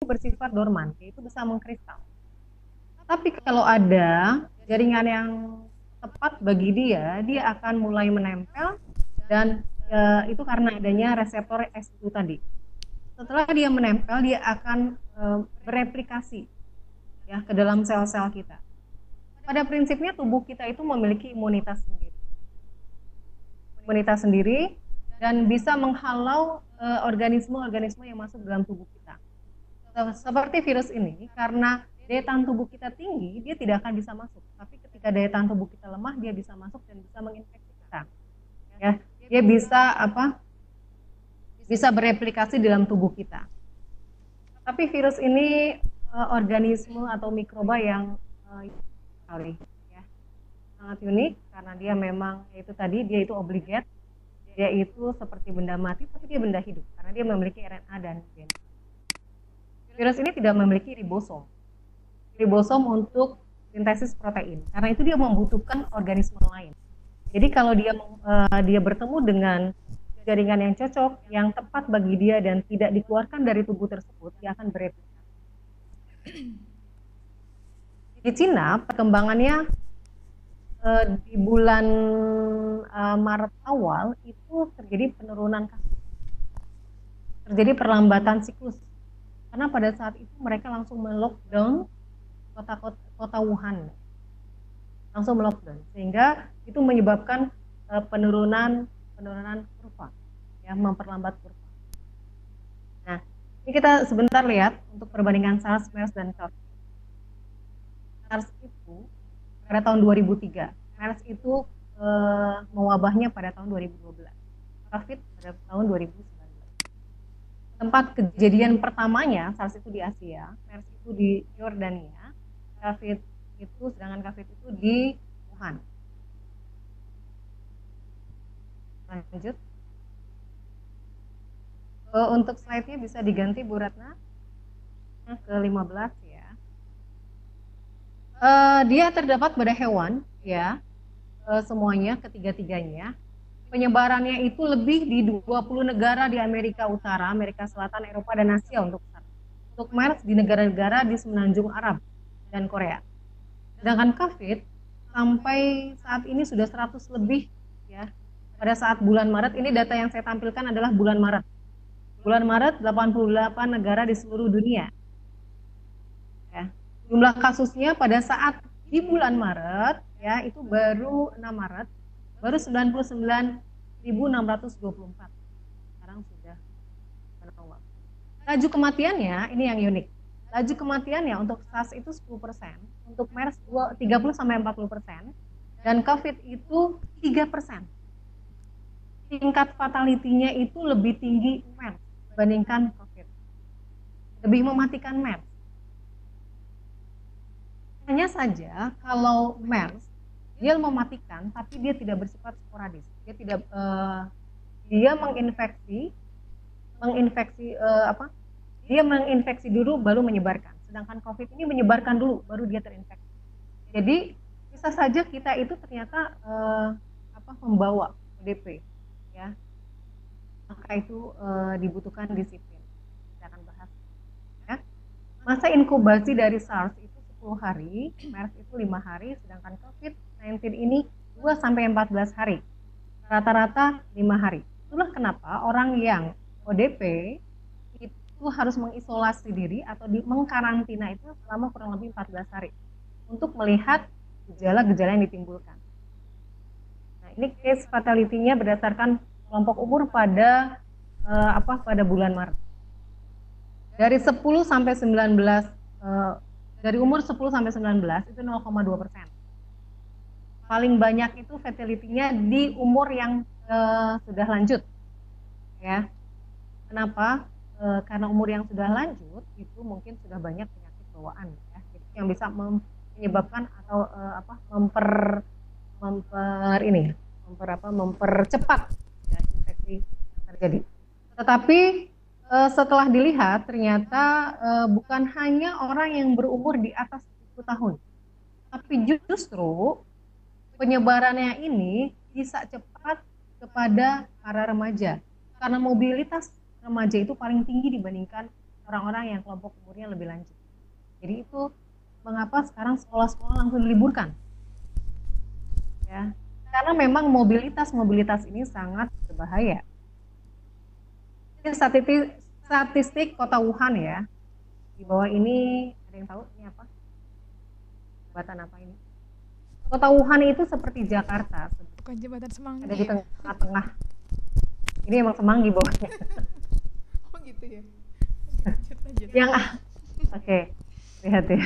bersifat dorman, yaitu bisa mengkristal. Tapi kalau ada jaringan yang tepat bagi dia, dia akan mulai menempel dan itu karena adanya reseptor S1 tadi. Setelah dia menempel, dia akan bereplikasi ya ke dalam sel-sel kita. Pada prinsipnya tubuh kita itu memiliki imunitas sendiri dan bisa menghalau organisme-organisme yang masuk dalam tubuh kita. Seperti virus ini, karena daya tahan tubuh kita tinggi, dia tidak akan bisa masuk. Tapi ketika daya tahan tubuh kita lemah, dia bisa masuk dan bisa menginfeksi kita. Ya, dia bisa bisa bereplikasi dalam tubuh kita. Tapi virus ini organisme atau mikroba yang sekali ya, sangat unik karena dia memang itu tadi dia itu obligat, dia itu seperti benda mati tapi dia benda hidup karena dia memiliki RNA dan gen. Virus ini tidak memiliki ribosom untuk sintesis protein karena itu dia membutuhkan organisme lain. Jadi kalau dia bertemu dengan jaringan yang cocok, yang tepat bagi dia dan tidak dikeluarkan dari tubuh tersebut, dia akan bereplikasi. Di Cina perkembangannya di bulan Maret awal itu terjadi penurunan kasus, terjadi perlambatan siklus karena pada saat itu mereka langsung melockdown kota Wuhan, langsung melockdown sehingga itu menyebabkan penurunan kurva, ya memperlambat kurva. Nah, ini kita sebentar lihat untuk perbandingan SARS, MERS dan COVID. SARS itu pada tahun 2003, MERS itu mewabahnya pada tahun 2012, COVID pada tahun 2019. Tempat kejadian pertamanya SARS itu di Asia, MERS itu di Yordania, sedangkan COVID itu di Wuhan. Lanjut. Untuk slide-nya bisa diganti Bu Ratna ke 15 ya. Dia terdapat pada hewan ya, semuanya ketiga-tiganya. Penyebarannya itu lebih di 20 negara di Amerika Utara, Amerika Selatan, Eropa dan Asia untuk MERS di negara-negara di Semenanjung Arab dan Korea. Sedangkan COVID sampai saat ini sudah 100 lebih ya. Pada saat bulan Maret, ini data yang saya tampilkan adalah bulan Maret. Bulan Maret 88 negara di seluruh dunia. Ya. Jumlah kasusnya pada saat di bulan Maret ya itu baru 6 Maret baru 99.624. Sekarang sudah menawar. Laju kematiannya ini yang unik. Laju kematiannya untuk SARS itu 10%, untuk MERS 30-40%, dan COVID itu 3%. Tingkat fatality-nya itu lebih tinggi MERS dibandingkan COVID. Lebih mematikan MERS. Hanya saja kalau MERS dia mematikan, tapi dia tidak bersifat sporadis. Dia tidak dia menginfeksi dia menginfeksi dulu baru menyebarkan. Sedangkan COVID ini menyebarkan dulu baru dia terinfeksi. Jadi bisa saja kita itu ternyata membawa ODP ya. Maka itu dibutuhkan disiplin. Kita akan bahas ya. Masa inkubasi dari SARS itu 10 hari, MERS itu 5 hari, sedangkan COVID-19 ini 2-14 hari. Rata-rata 5 hari. Itulah kenapa orang yang ODP itu harus mengisolasi diri atau mengkarantina itu selama kurang lebih 14 hari untuk melihat gejala-gejala yang ditimbulkan. Nah, ini case fatality-nya berdasarkan kelompok umur pada pada bulan Maret. Dari 10 sampai 19 dari umur 10 sampai 19 itu 0,2%. Paling banyak itu fatality-nya di umur yang sudah lanjut. Ya. Kenapa? Karena umur yang sudah lanjut itu mungkin sudah banyak penyakit bawaan ya. Jadi yang bisa menyebabkan atau mempercepat ya, infeksi yang terjadi. Tetapi setelah dilihat ternyata bukan hanya orang yang berumur di atas 10 tahun, tapi justru penyebarannya ini bisa cepat kepada para remaja karena mobilitas remaja itu paling tinggi dibandingkan orang-orang yang kelompok umurnya lebih lanjut. Jadi itu mengapa sekarang sekolah-sekolah langsung diliburkan, ya? Karena memang mobilitas ini sangat berbahaya. Ini statistik kota Wuhan ya. Di bawah ini ada yang tahu ini apa? Jembatan apa ini? Kota Wuhan itu seperti Jakarta. Bukan jembatan Semanggi Ada di ya? tengah-tengah. Ini emang Semanggi bawahnya. Oh gitu ya. Lanjut, lanjut. Yang oke, lihat ya.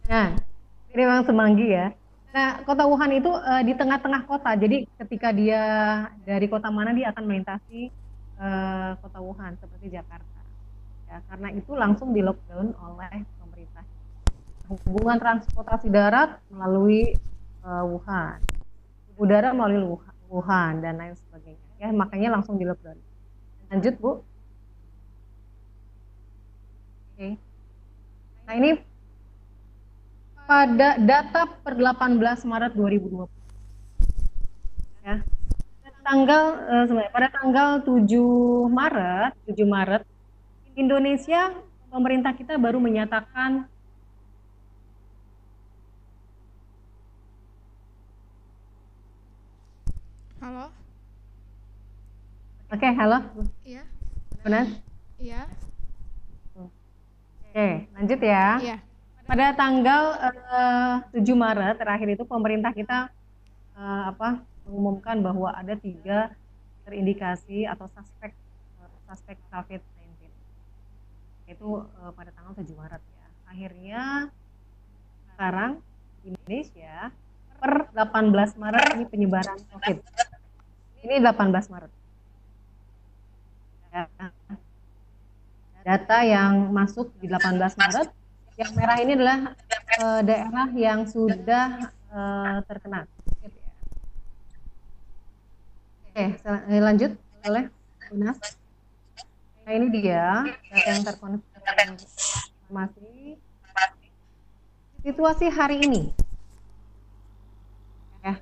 Nah, ini memang Semanggi ya. Nah, kota Wuhan itu di tengah-tengah kota. Jadi ketika dia dari kota mana dia akan melintasi kota Wuhan seperti Jakarta. Ya, karena itu langsung di lockdown oleh pemerintah. Hubungan transportasi darat melalui Wuhan, udara melalui Wuhan dan lain sebagainya. Ya, makanya langsung di lockdown. Lanjut, Bu. Oke. Nah, ini pada data per 18 Maret 2020. Ya. Pada tanggal 7 Maret Indonesia, pemerintah kita baru menyatakan Halo? Oke, halo. Iya? Benar? Iya? Oke, lanjut ya. Iya. Pada tanggal 7 Maret terakhir itu pemerintah kita mengumumkan bahwa ada 3 terindikasi atau suspek COVID-19. Itu pada tanggal 7 Maret ya. Akhirnya sekarang di Indonesia per 18 Maret ini penyebaran COVID. Ini 18 Maret. Ya. Data yang masuk di 18 Maret, yang merah ini adalah daerah yang sudah terkena. Oke, lanjut oleh Unas. Nah, ini dia data yang terkonfirmasi situasi hari ini. Ya.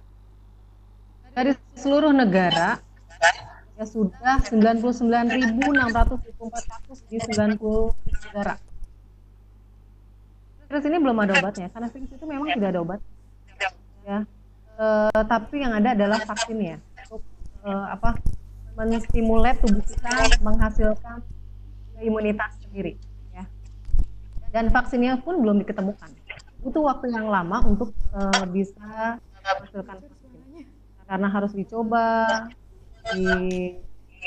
Dari seluruh negara ya sudah 99.624 kasus di 90 negara. Terus ini belum ada obatnya, karena virus itu memang tidak ada obat. Ya. Tapi yang ada adalah vaksinnya untuk menstimulat tubuh kita menghasilkan imunitas sendiri. Ya. Dan vaksinnya pun belum diketemukan. Butuh waktu yang lama untuk bisa menghasilkan vaksin. Karena harus dicoba di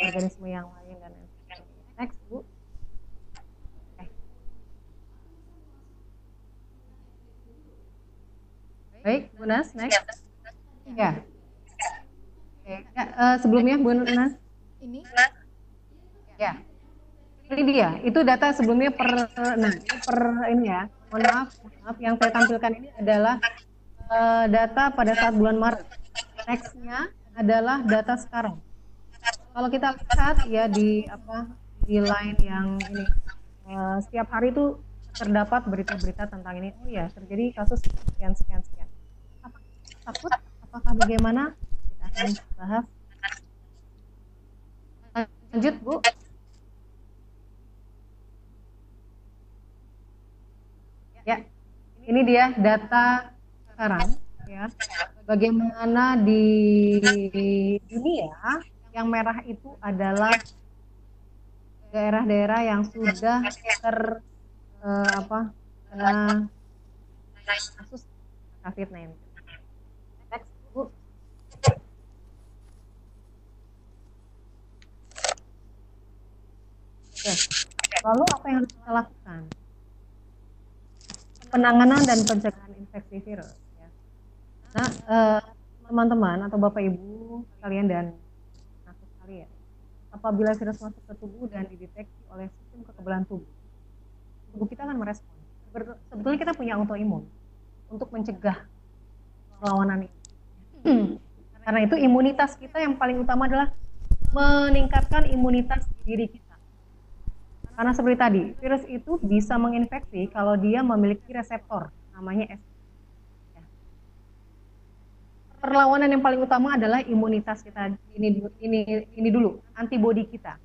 organisme yang lain dan lain sebagainya. Next, Bu. Baik, Bu Nas, next. Ya. Oke. Ya, sebelumnya Bu Nas. Ini? Ya. Ini dia. Itu data sebelumnya ini ya. Mohon maaf, yang saya tampilkan ini adalah data pada saat bulan Maret. Nextnya adalah data sekarang. Kalau kita lihat ya di line yang ini setiap hari itu terdapat berita-berita tentang ini. Oh ya, terjadi kasus sekian. Apakah takut? Apakah bagaimana? Kita akan bahas. Lanjut, Bu. Ya, ini dia data sekarang ya. Bagaimana di dunia, yang merah itu adalah daerah-daerah yang sudah kena kasus COVID-19. Next, Bu. Oke. Lalu apa yang harus kita lakukan? Penanganan dan pencegahan infeksi virus. Ya. Nah, teman-teman atau Bapak Ibu kalian dan anak sekalian, apabila virus masuk ke tubuh dan dideteksi oleh sistem kekebalan tubuh kita akan merespon. Sebetulnya kita punya autoimun untuk mencegah perlawanan ini. Karena itu imunitas kita yang paling utama adalah meningkatkan imunitas diri kita. Karena seperti tadi, virus itu bisa menginfeksi kalau dia memiliki reseptor, namanya S. Ya. Perlawanan yang paling utama adalah imunitas kita ini dulu, antibodi kita.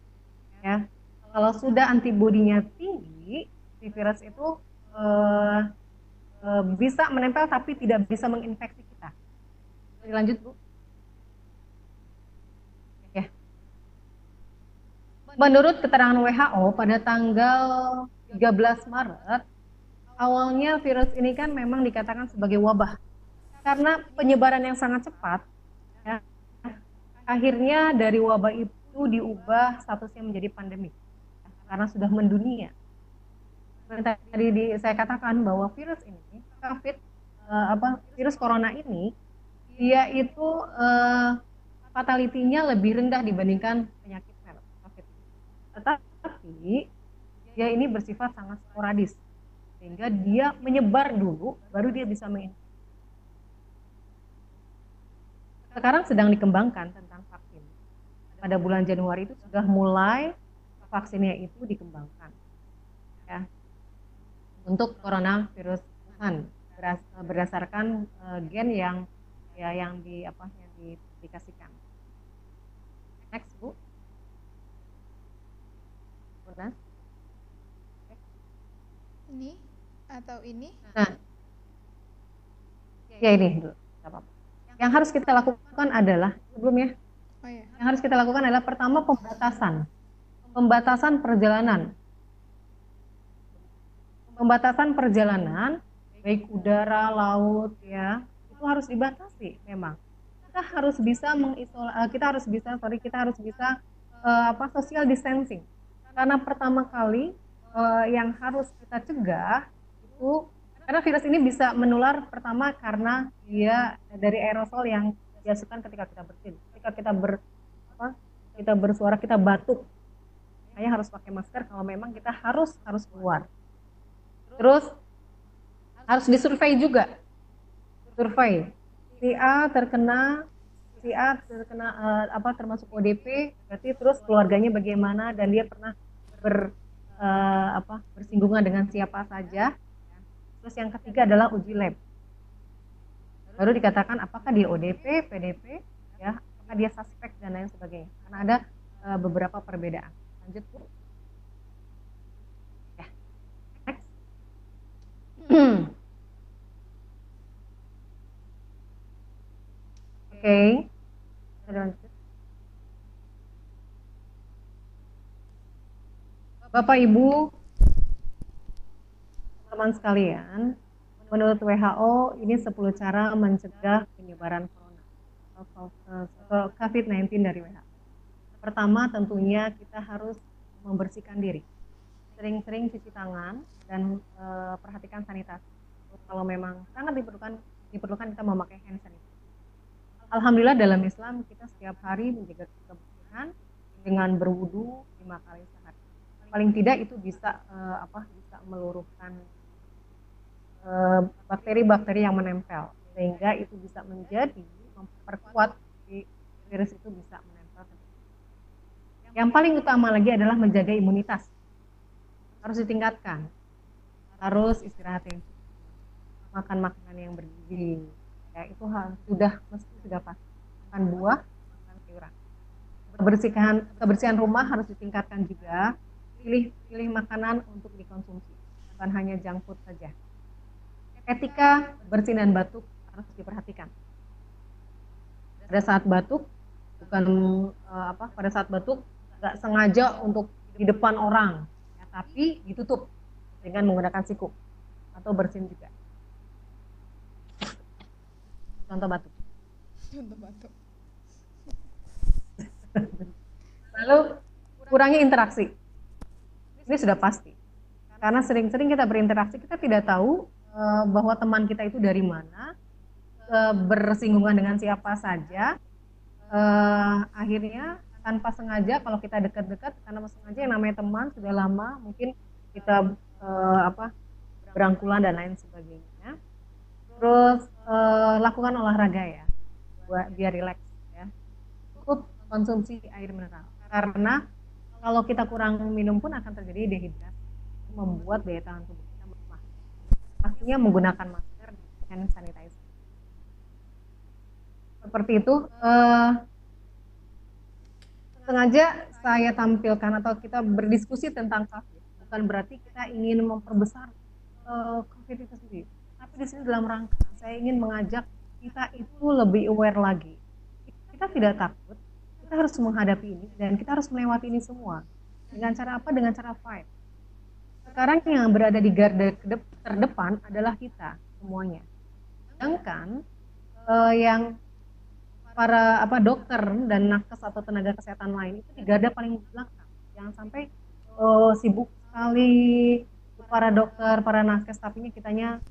Ya. Kalau sudah antibodinya tinggi, si virus itu eh, bisa menempel tapi tidak bisa menginfeksi kita. Lanjut Bu. Ya. Menurut keterangan WHO pada tanggal 13 Maret, awalnya virus ini kan memang dikatakan sebagai wabah. Karena penyebaran yang sangat cepat, ya, akhirnya dari wabah itu diubah statusnya menjadi pandemi. Karena sudah mendunia. Tadi saya katakan bahwa virus ini, COVID, virus corona ini, dia itu fatality-nya lebih rendah dibandingkan penyakit COVID. Tetapi dia ini bersifat sangat sporadis, sehingga dia menyebar dulu, baru dia bisa menginfeksi. Sekarang sedang dikembangkan tentang vaksin. Pada bulan Januari itu sudah mulai vaksinnya itu dikembangkan, ya, untuk coronavirus Wuhan berdasarkan gen yang diplikasikan. Next Bu. Benar? Ini atau ini? Nah, ya ini dulu. Yang harus kita lakukan adalah sebelumnya. Oh ya. Yang harus kita lakukan adalah pertama pembatasan perjalanan. Pembatasan perjalanan baik udara, laut, ya, itu harus dibatasi memang. Kita harus bisa social distancing. Karena pertama kali yang harus kita cegah itu, karena virus ini bisa menular pertama karena dia dari aerosol yang dihasilkan ketika kita bersin. Ketika kita bersuara, kita batuk, hanya harus pakai masker kalau memang kita harus keluar. Terus harus disurvei juga. Survei. Si A terkena termasuk ODP, berarti terus keluarganya bagaimana dan dia pernah bersinggungan dengan siapa saja. Terus yang ketiga adalah uji lab. Baru dikatakan apakah dia ODP, PDP, ya, apakah dia suspek dan lain sebagainya. Karena ada beberapa perbedaan. Lanjut Bu. Ya. Next. Oke. Lanjut. Bapak Ibu, teman sekalian, menurut WHO ini 10 cara mencegah penyebaran corona atau COVID-19 dari WHO. Pertama, tentunya kita harus membersihkan diri. Sering-sering cuci tangan dan perhatikan sanitasi. Kalau memang sangat diperlukan kita memakai hand sanitizer. Alhamdulillah dalam Islam kita setiap hari menjaga kebersihan dengan berwudu 5 kali sehari. Paling tidak itu bisa meluruhkan bakteri-bakteri yang menempel, sehingga itu bisa memperkuat virus itu bisa menempel. Yang paling utama lagi adalah menjaga imunitas, harus ditingkatkan, harus istirahat yang cukup, makan makanan yang bergizi, ya, itu sudah pasti, makan buah, makan sayuran. Kebersihan rumah harus ditingkatkan juga, pilih makanan untuk dikonsumsi, bukan hanya junk food saja. Etika bersin dan batuk harus diperhatikan. Pada saat batuk nggak sengaja untuk di depan orang, ya, tapi ditutup dengan menggunakan siku atau bersin juga. Contoh batuk. Lalu kurangi interaksi. Ini sudah pasti. Karena sering-sering kita berinteraksi, kita tidak tahu bahwa teman kita itu dari mana, bersinggungan dengan siapa saja, akhirnya tanpa sengaja kalau kita dekat-dekat, tanpa sengaja yang namanya teman sudah lama mungkin kita berangkulan dan lain sebagainya. Terus lakukan olahraga ya, biar rileks ya. Cukup konsumsi air mineral, karena kalau kita kurang minum pun akan terjadi dehidrasi, membuat daya tahan tubuh kita melemah. Pastinya menggunakan masker dan hand sanitizer. Seperti itu. sengaja saya tampilkan atau kita berdiskusi tentang COVID bukan berarti kita ingin memperbesar COVID itu sendiri, tapi di sini dalam rangka saya ingin mengajak kita itu lebih aware lagi. Kita tidak takut, kita harus menghadapi ini dan kita harus melewati ini semua. Dengan cara apa? Dengan cara fight. Sekarang yang berada di garda terdepan adalah kita semuanya. Sedangkan yang para dokter dan nakes atau tenaga kesehatan lain itu di garda paling belakang. Jangan sampai sibuk sekali para dokter, para nakes, tapi kitanya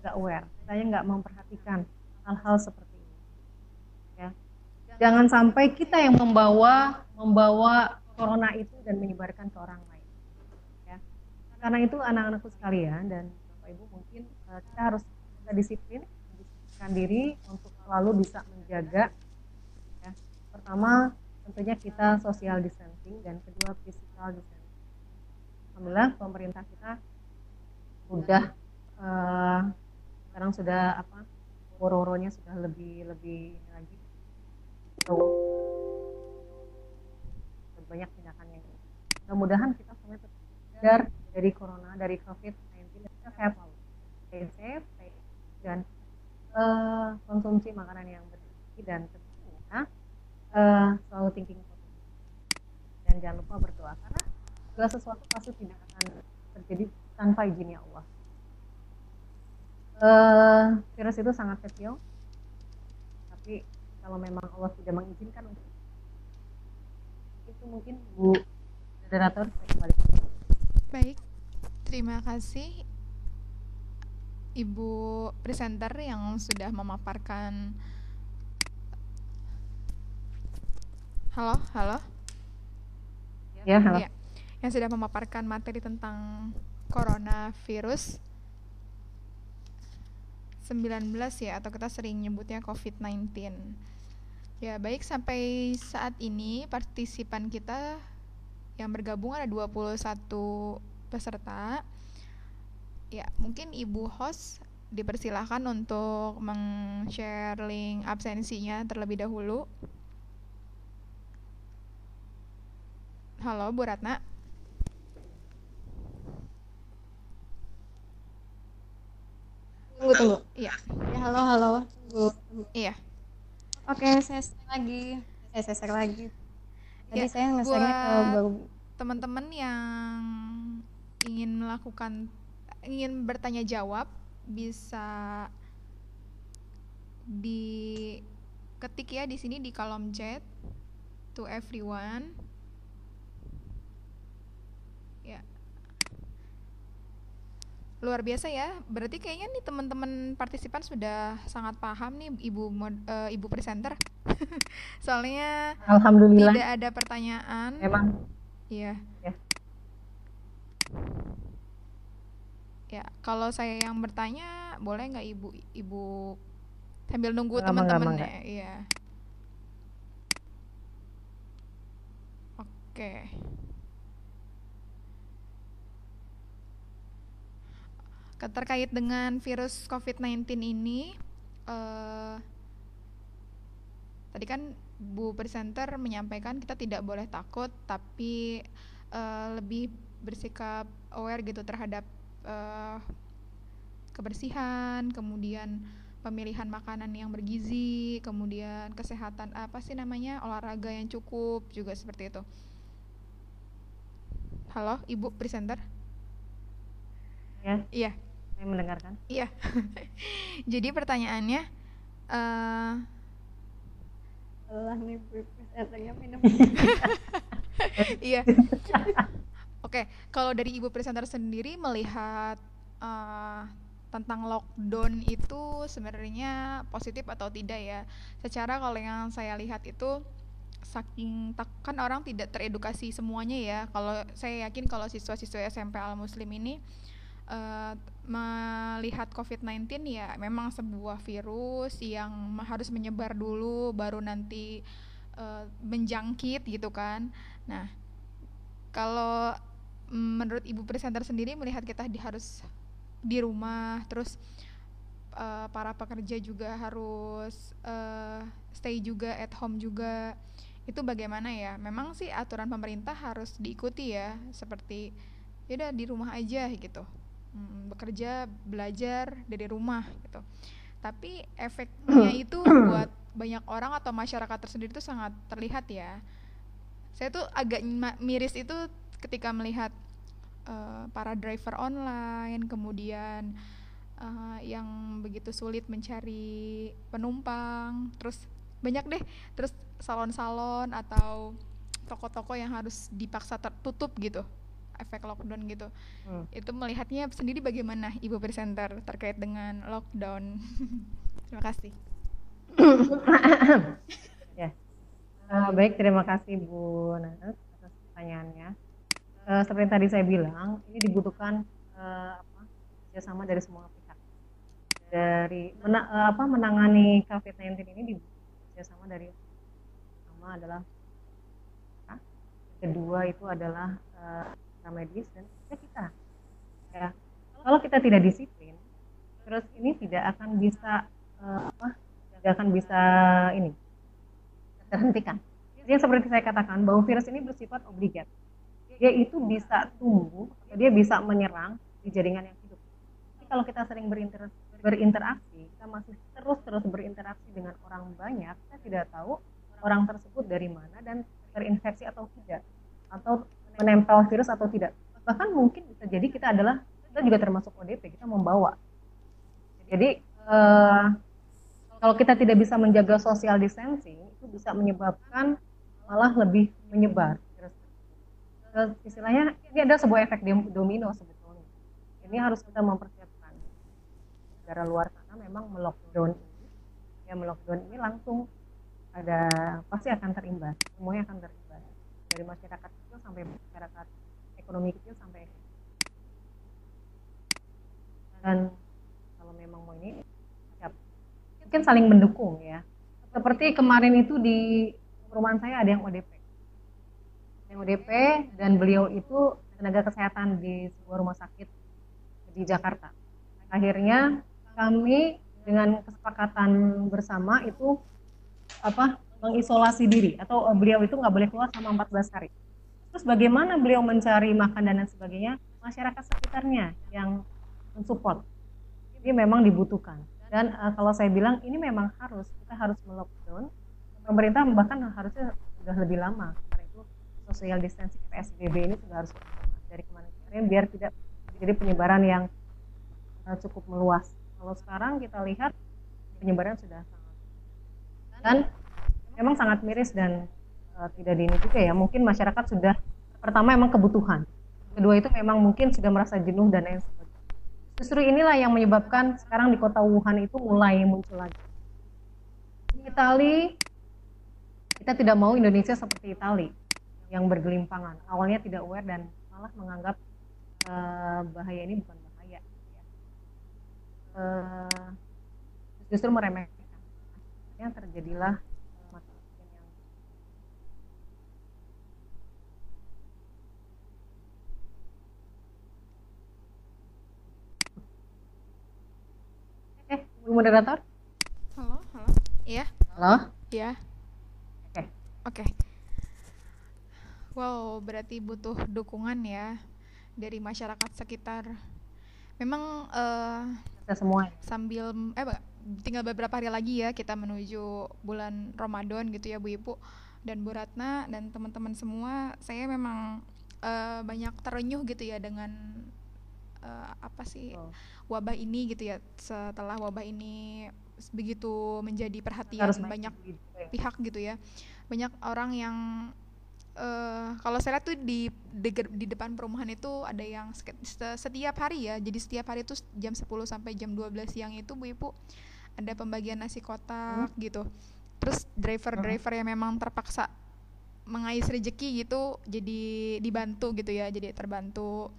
nggak aware, kitanya nggak memperhatikan hal-hal seperti ini. Ya. Jangan sampai kita yang membawa corona itu dan menyebarkan ke orang lain. Ya. Karena itu anak-anakku sekalian dan Bapak Ibu mungkin kita harus disiplin, mendisiplinkan diri untuk selalu bisa menjaga. Ya. Pertama tentunya kita social distancing dan kedua physical distancing. Alhamdulillah pemerintah kita udah sekarang sudah woro-woronya sudah lebih ini lagi. Banyak tindakan yang mudah-mudahan kita semua terhindar dari corona, dari COVID-19 dan kita sehat selalu. Stay safe, dan konsumsi makanan yang bergizi dan tentunya selalu thinking positive. Dan jangan lupa berdoa karena segala sesuatu pasti tidak akan terjadi tanpa izinnya Allah. Virus itu sangat kecil, tapi kalau memang Allah tidak mengizinkan untuk itu mungkin Bu moderator kembali. Baik, terima kasih Ibu presenter yang sudah memaparkan. Halo. Ya, halo. Ya, yang sudah memaparkan materi tentang coronavirus 19 ya, atau kita sering nyebutnya COVID-19. Ya, baik, sampai saat ini partisipan kita yang bergabung ada 21 peserta. Ya, mungkin Ibu host dipersilahkan untuk meng-share link absensinya terlebih dahulu. Halo, Bu Ratna. Tunggu. Iya. Ya, halo. Tunggu. Iya. Oke, saya share lagi. Tadi Ya, saya nge-share-nya ke baru teman-teman yang ingin bertanya jawab bisa diketik ya di sini di kolom chat to everyone. Ya. Luar biasa ya. Berarti kayaknya nih teman-teman partisipan sudah sangat paham nih Ibu presenter. Soalnya Alhamdulillah tidak ada pertanyaan. memang Iya. ya. Ya, kalau saya yang bertanya, boleh nggak Ibu sambil nunggu Enggak, teman-teman enggak. ya? Iya. Oke. Terkait dengan virus COVID-19 ini, tadi kan Bu presenter menyampaikan kita tidak boleh takut, tapi lebih bersikap aware gitu terhadap kebersihan, kemudian pemilihan makanan yang bergizi, kemudian kesehatan olahraga yang cukup, juga seperti itu. Halo, Ibu presenter? Ya. Iya. Saya mendengarkan. Iya. Jadi pertanyaannya, Allah nih presenternya minum. iya. Oke, kalau dari Ibu presenter sendiri melihat tentang lockdown itu sebenarnya positif atau tidak ya? Secara kalau yang saya lihat itu saking kan orang tidak teredukasi semuanya ya. Kalau saya yakin kalau siswa-siswa SMP Al Muslim ini melihat COVID-19 ya memang sebuah virus yang harus menyebar dulu baru nanti menjangkit gitu kan. Nah, kalau menurut Ibu presenter sendiri melihat kita harus di rumah, terus para pekerja juga harus stay juga at home juga, itu bagaimana ya? Memang sih aturan pemerintah harus diikuti ya, seperti ya udah di rumah aja gitu. Bekerja, belajar dari rumah gitu. Tapi efeknya itu buat banyak orang atau masyarakat tersendiri itu sangat terlihat ya. Saya tuh agak miris itu ketika melihat para driver online, kemudian yang begitu sulit mencari penumpang, terus banyak deh, terus salon-salon atau toko-toko yang harus dipaksa tertutup gitu, efek lockdown gitu. Itu melihatnya sendiri bagaimana Ibu Presenter terkait dengan lockdown? Terima kasih. Ya, baik, terima kasih Bu Nanas atas pertanyaannya. Seperti tadi saya bilang, ini dibutuhkan kerjasama dari semua pihak. Dari menangani COVID-19 ini dibutuhkan kerjasama dari pertama adalah kedua itu adalah medis dan kita. Ya, kalau kita tidak disiplin, terus ini tidak akan bisa ini terhentikan. Jadi seperti saya katakan bahwa virus ini bersifat obligat. Dia itu bisa tumbuh, dia bisa menyerang di jaringan yang hidup. Jadi kalau kita sering berinteraksi, kita masih terus berinteraksi dengan orang banyak, kita tidak tahu orang tersebut dari mana dan terinfeksi atau tidak, atau menempel virus atau tidak. Bahkan mungkin bisa jadi kita juga termasuk ODP, kita membawa. Jadi kalau kita tidak bisa menjaga social distancing, itu bisa menyebabkan malah lebih menyebar. Istilahnya ini ada sebuah efek domino sebetulnya. Ini harus kita mempersiapkan. Negara luar sana memang melockdown ini langsung pasti akan terimbas. Semuanya akan terimbas. Dari masyarakat kecil sampai masyarakat ekonomi kecil sampai. Dan kalau memang mau ini mungkin saling mendukung ya. Seperti kemarin itu di perumahan saya ada yang ODP dan beliau itu tenaga kesehatan di sebuah rumah sakit di Jakarta. Akhirnya kami dengan kesepakatan bersama itu mengisolasi diri, atau beliau itu nggak boleh keluar selama 14 hari. Terus bagaimana beliau mencari makan dan sebagainya? Masyarakat sekitarnya yang mensupport. Ini memang dibutuhkan. Dan kalau saya bilang ini memang kita harus melockdown. Pemerintah bahkan harusnya sudah lebih lama. Karena itu social distancing PSBB ini sudah harus dari kemarin biar tidak jadi penyebaran yang cukup meluas. Kalau sekarang kita lihat penyebaran sudah sangat, dan memang sangat miris dan tidak ini juga ya. Mungkin masyarakat sudah, pertama memang kebutuhan, kedua itu memang mungkin sudah merasa jenuh dan lain sebagainya. Justru inilah yang menyebabkan sekarang di kota Wuhan itu mulai muncul lagi. Itali, kita tidak mau Indonesia seperti Itali yang bergelimpangan. Awalnya tidak aware dan malah menganggap bahaya ini bukan bahaya. Justru meremehkan. Yang terjadilah Bu moderator? Halo. Iya. Halo? Iya. Oke. Wow, berarti butuh dukungan ya dari masyarakat sekitar. Memang kita semua sambil tinggal beberapa hari lagi ya kita menuju bulan Ramadan gitu ya Bu Ibu dan Bu Ratna dan teman-teman semua. Saya memang banyak terenyuh gitu ya dengan wabah ini gitu ya. Setelah wabah ini begitu menjadi perhatian banyak pihak gitu ya, banyak orang yang kalau saya lihat tuh di depan perumahan itu ada yang setiap hari ya, jadi setiap hari itu jam 10 sampai jam 12 siang itu Bu Ibu ada pembagian nasi kotak gitu. Terus driver yang memang terpaksa mengais rezeki gitu jadi dibantu gitu ya, jadi terbantu.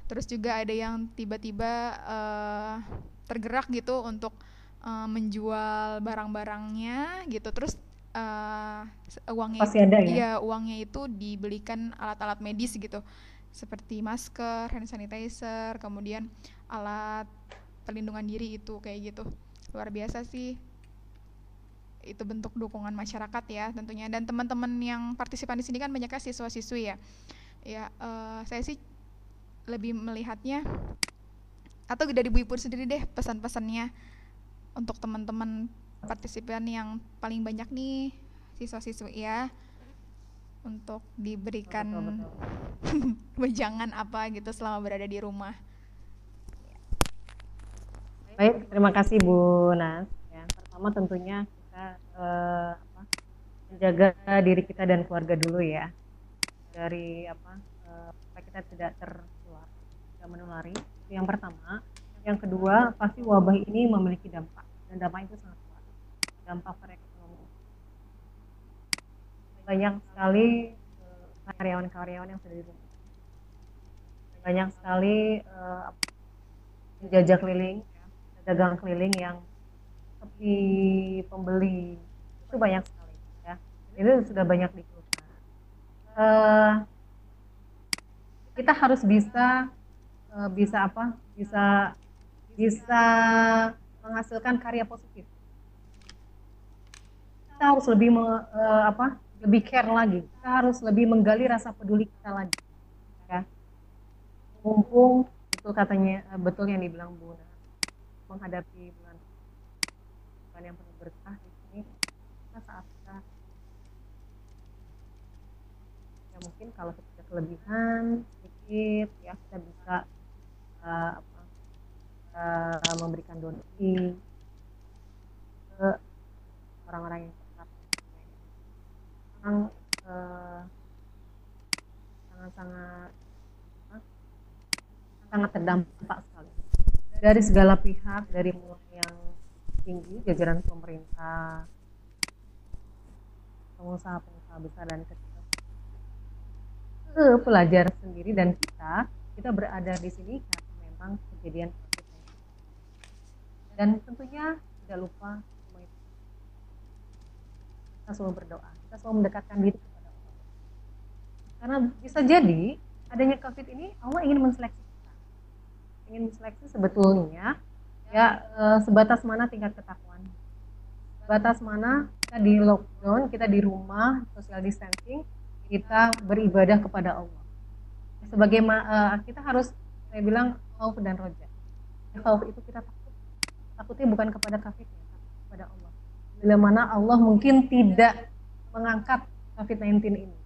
Terus juga ada yang tiba-tiba tergerak gitu untuk menjual barang-barangnya gitu. Terus uangnya pasti ada ya? Iya, uangnya itu dibelikan alat-alat medis gitu, seperti masker, hand sanitizer, kemudian alat pelindungan diri itu kayak gitu. Luar biasa sih. itu bentuk dukungan masyarakat ya tentunya. Dan teman-teman yang partisipan di sini kan banyaknya siswa-siswi ya. Ya, saya sih lebih melihatnya, atau dari Bu Ipur sendiri deh pesan-pesannya untuk teman-teman partisipan yang paling banyak nih, siswa-siswi ya, untuk diberikan Betul. wejangan apa gitu selama berada di rumah. Baik, terima kasih Bu Nas. Ya, pertama tentunya kita menjaga diri kita dan keluarga dulu ya, dari supaya kita tidak tertular, tidak menulari. Itu yang pertama. Yang kedua, pasti wabah ini memiliki dampak, dan dampak itu sangat kuat. Dampak perekonomian. Banyak sekali karyawan-karyawan yang sudah di rumah. Banyak sekali penjajah keliling, ya, dagang keliling yang sepi pembeli, itu banyak sekali ya. Itu sudah banyak dikeluhkan. Kita harus bisa menghasilkan karya positif. Kita harus lebih care lagi. Kita harus lebih menggali rasa peduli kita lagi. Ya. Mumpung betul yang dibilang Bu Nas, menghadapi bulan yang penuh berkah di sini, kita saat kita ya mungkin kalau kita kelebihan sedikit ya kita bisa memberikan donasi ke orang-orang yang tepat. Sangat terdampak sekali dari segala pihak, dari mulai yang tinggi, jajaran pemerintah, pengusaha-pengusaha besar dan kecil, ke pelajar sendiri, dan kita berada di sini karena memang kejadian COVID-19. Dan tentunya tidak lupa kita selalu berdoa, kita selalu mendekatkan diri kepada Allah. Karena bisa jadi adanya COVID ini Allah ingin menseleksi kita, ingin menseleksi sebetulnya ya sebatas mana tingkat ketakwaan, sebatas mana kita di lockdown, kita di rumah, social distancing, kita beribadah kepada Allah. Sebagaimana kita harus, saya bilang, khauf dan roja. Khauf itu kita takutnya bukan kepada kafirnya, tapi kepada Allah. Bila mana Allah mungkin tidak mengangkat COVID-19 ini.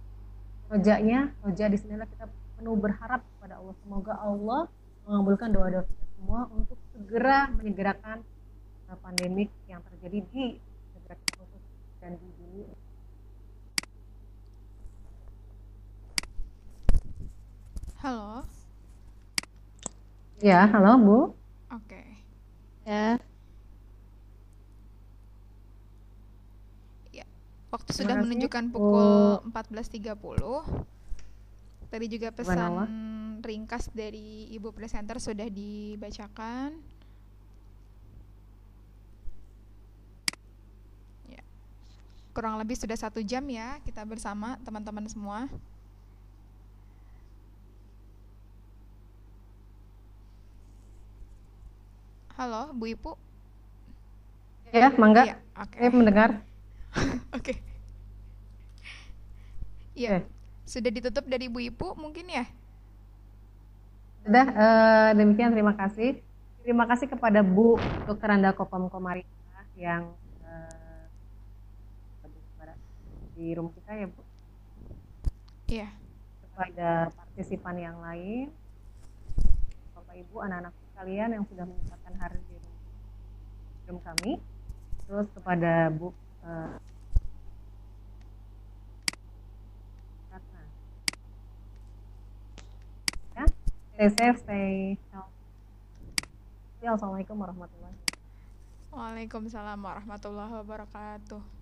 Roja di sinilah kita penuh berharap kepada Allah. Semoga Allah mengabulkan doa-doa kita semua untuk segera menyegerakan pandemik yang terjadi di negara kita dan di dunia. Halo. Ya, halo Bu. Oke. Ya. Ya, waktu sudah kasih, menunjukkan pukul 14.30. Tadi juga pesan ringkas dari Ibu presenter sudah dibacakan. Ya. Kurang lebih sudah 1 jam ya kita bersama teman-teman semua. Halo, Bu Ipu. Ya, mangga. Ya, oke. Saya mendengar. Oke. Iya. Sudah ditutup dari Bu Ipu mungkin ya? Sudah, demikian, terima kasih. Terima kasih kepada Bu Dr. Anda Kopam Komarita yang di room kita ya Bu. Iya. Kepada partisipan yang lain, Bapak Ibu, anak-anak sekalian yang sudah menyempatkan hadir di room kami. Terus kepada Bu Ratna. Ya, stay safe, stay healthy. Assalamualaikum warahmatullahi wabarakatuh. Waalaikumsalam warahmatullahi wabarakatuh.